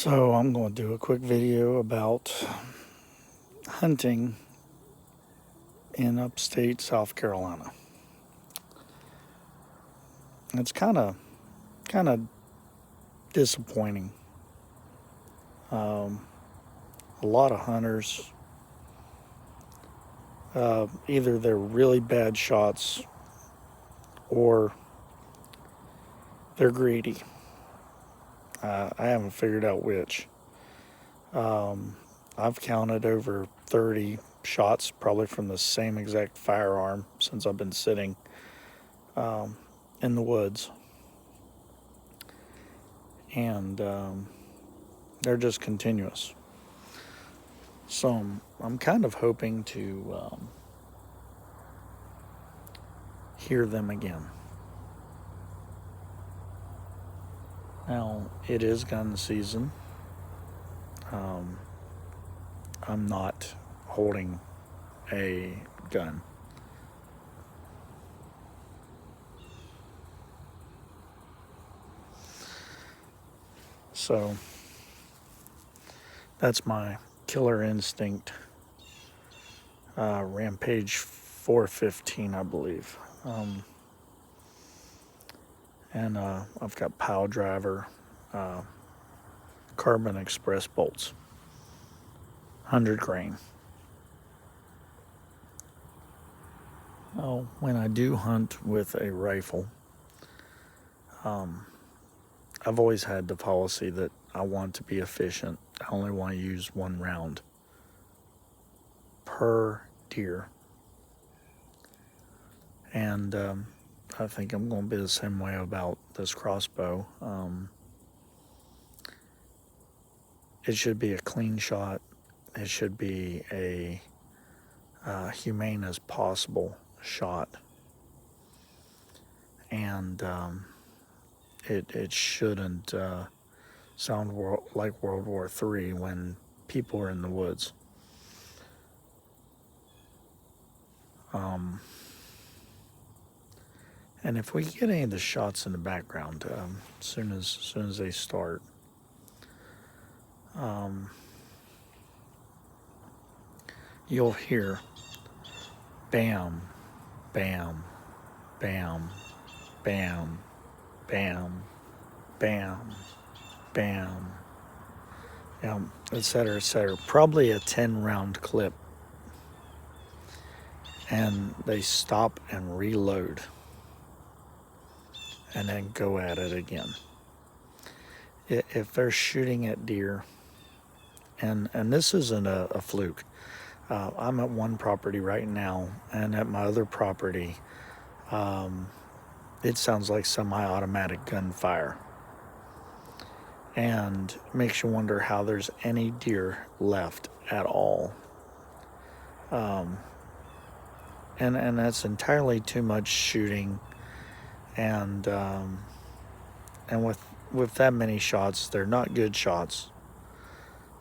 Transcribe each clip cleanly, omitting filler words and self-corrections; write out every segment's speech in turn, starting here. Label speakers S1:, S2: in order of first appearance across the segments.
S1: So I'm going to do a quick video about hunting in upstate South Carolina. It's kind of disappointing. Um, a lot of hunters, either they're really bad shots or they're greedy. I haven't figured out which. I've counted over 30 shots, probably from the same exact firearm, since I've been sitting in the woods. And they're just continuous. So I'm kind of hoping to hear them again. Now, it is gun season. I'm not holding a gun. So that's my Killer Instinct Rampage 415, I believe. And I've got Pile Driver Carbon Express bolts, 100 grain. Oh, when I do hunt with a rifle, I've always had the policy that I want to be efficient. I only want to use one round per deer. And I think I'm going to be the same way about this crossbow. It should be a clean shot. It should be a humane as possible shot. And it shouldn't sound like World War III when people are in the woods. And if we get any of the shots in the background, as soon as they start, you'll hear bam, bam, bam, bam, bam, bam, bam, etc., etc. Probably a 10-round clip. And they stop and reload and then go at it again. If they're shooting at deer, and this isn't a fluke. I'm at one property right now, and at my other property, it sounds like semi-automatic gunfire. And it makes you wonder how there's any deer left at all. And that's entirely too much shooting, and with that many shots, they're not good shots.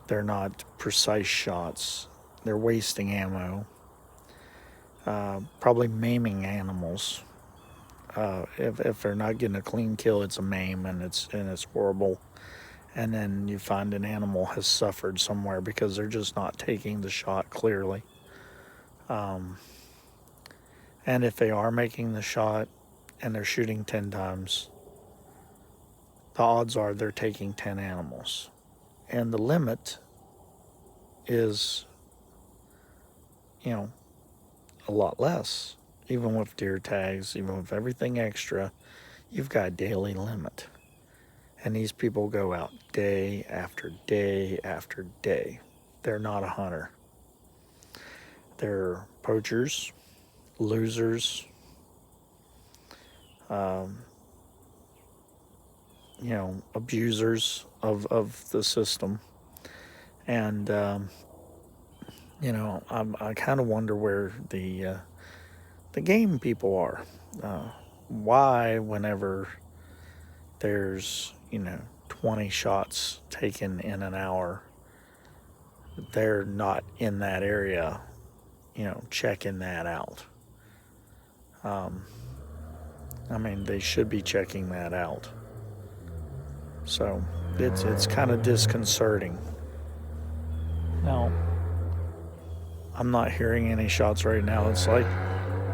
S1: They're not precise shots. They're wasting ammo. Probably maiming animals. If they're not getting a clean kill, it's a maim, and it's horrible. And then you find an animal has suffered somewhere because they're just not taking the shot clearly. And if they are making the shot and they're shooting 10 times, the odds are they're taking 10 animals. And the limit is, a lot less. Even with deer tags, even with everything extra, you've got a daily limit. And these people go out day after day after day. They're not a hunter. They're poachers, losers, abusers of the system. And, I kind of wonder where the game people are. Why, whenever there's, 20 shots taken in an hour, they're not in that area, checking that out. They should be checking that out. So It's kind of disconcerting. Now, I'm not hearing any shots right now. It's like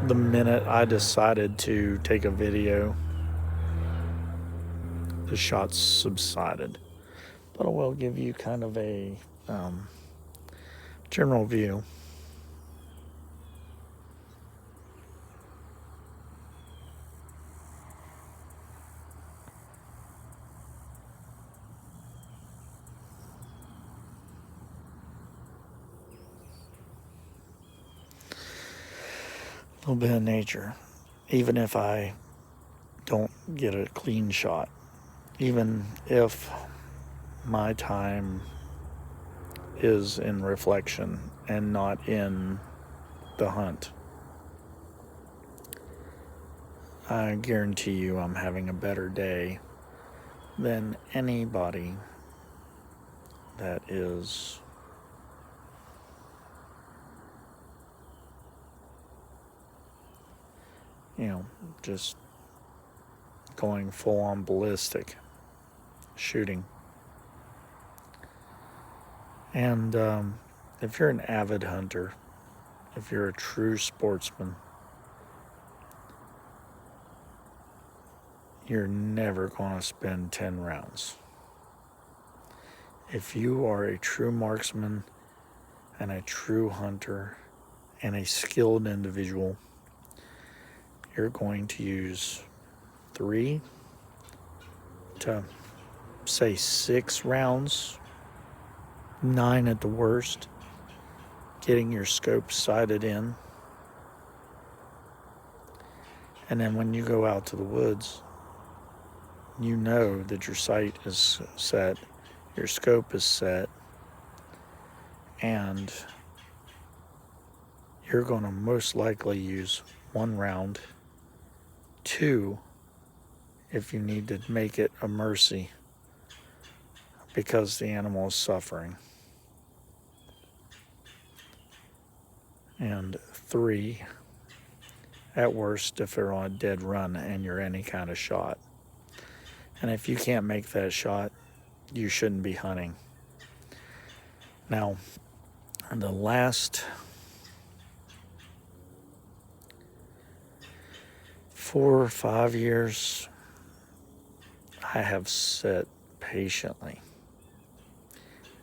S1: the minute I decided to take a video, the shots subsided. But I will give you kind of a general view. A little bit of nature. Even if I don't get a clean shot, even if my time is in reflection and not in the hunt, I guarantee you I'm having a better day than anybody that is just going full on ballistic shooting. And if you're an avid hunter, if you're a true sportsman, you're never going to spend 10 rounds. If you are a true marksman and a true hunter and a skilled individual, you're going to use 3 to say 6 rounds, 9 at the worst, getting your scope sighted in. And then when you go out to the woods, you know that your sight is set, your scope is set, and you're going to most likely use 1 round, 2 if you need to make it a mercy because the animal is suffering, and 3 at worst if they're on a dead run and you're any kind of shot. And if you can't make that shot, you shouldn't be hunting. Now, in the last 4 or 5 years, I have sat patiently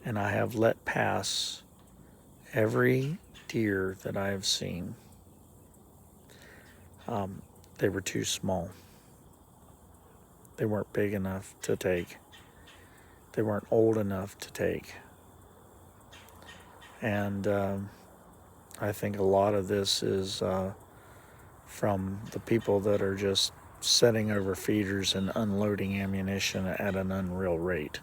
S1: and I have let pass every deer that I have seen. They were too small. They weren't big enough to take. They weren't old enough to take. And I think a lot of this is from the people that are just setting over feeders and unloading ammunition at an unreal rate.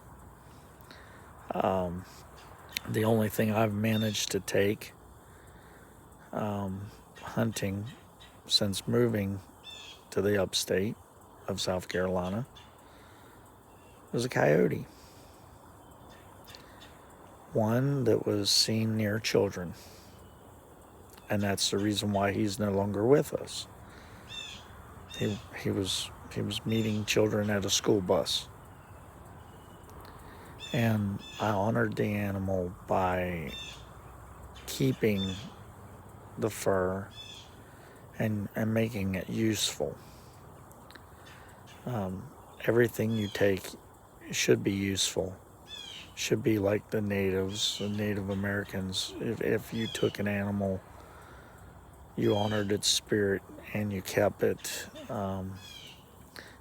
S1: The only thing I've managed to take hunting since moving to the upstate of South Carolina was a coyote. One that was seen near children. And that's the reason why he's no longer with us. He was meeting children at a school bus. And I honored the animal by keeping the fur and making it useful. Everything you take should be useful. Should be like the natives, the Native Americans. If you took an animal, you honored its spirit and you kept it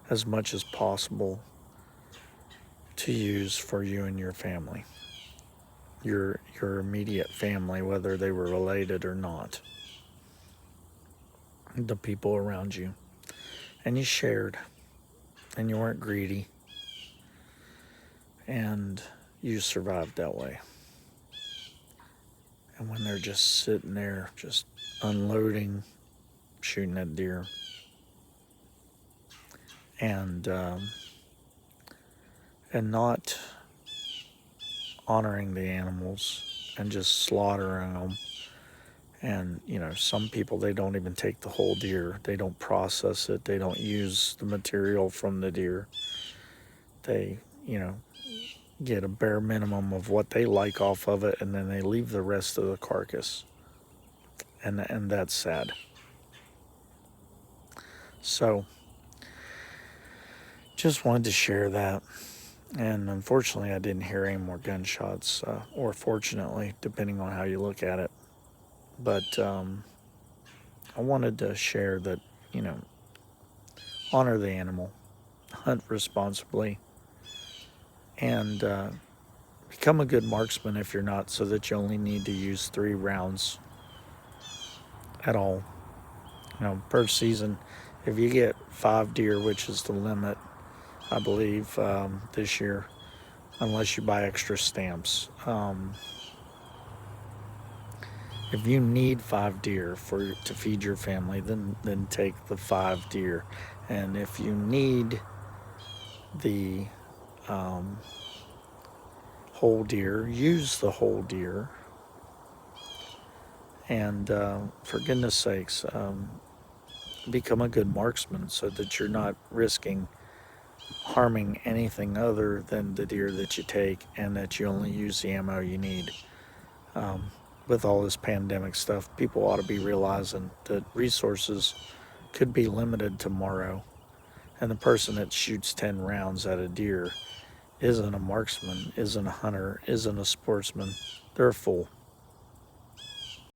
S1: as much as possible to use for you and your family, your immediate family, whether they were related or not, the people around you. And you shared, and you weren't greedy, and you survived that way. And when they're just sitting there, just unloading, shooting at deer, and not honoring the animals and just slaughtering them. And some people, they don't even take the whole deer. They don't process it. They don't use the material from the deer. They get a bare minimum of what they like off of it, and then they leave the rest of the carcass. And that's sad. So just wanted to share that. And unfortunately, I didn't hear any more gunshots, or fortunately, depending on how you look at it. But I wanted to share that, you know, honor the animal, hunt responsibly, and become a good marksman if you're not, so that you only need to use 3 rounds at all. You know, per season, if you get 5 deer, which is the limit, I believe, this year, unless you buy extra stamps. If you need 5 deer to feed your family, then take the 5 deer. And if you need the whole deer, use the whole deer. And for goodness sakes, become a good marksman so that you're not risking harming anything other than the deer that you take, and that you only use the ammo you need. With all this pandemic stuff, people ought to be realizing that resources could be limited tomorrow, and the person that shoots 10 rounds at a deer isn't a marksman, isn't a hunter, isn't a sportsman. They're a fool.